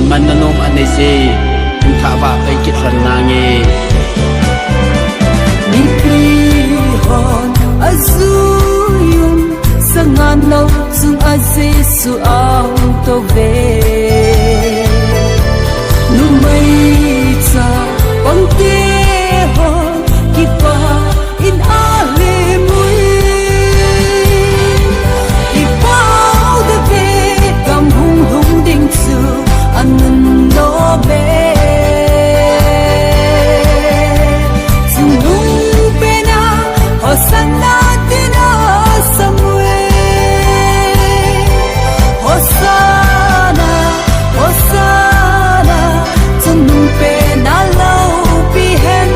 man nanom anese thava kai kit ran nange mi pri hon azuyum sangan lo sung ase su ang to ve nu mai cha bang te hon ki pa in ale mui ki pao de ve gam hung hung ding su anun no be Hosanna tina samwe Hosanna Hosanna tunung pe na lau pi hen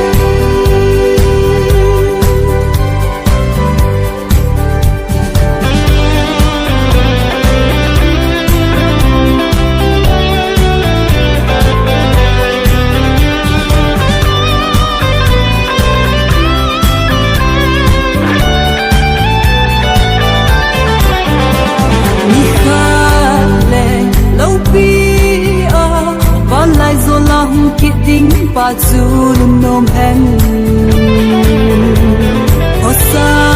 Kiting pa chu nom hen Hosanna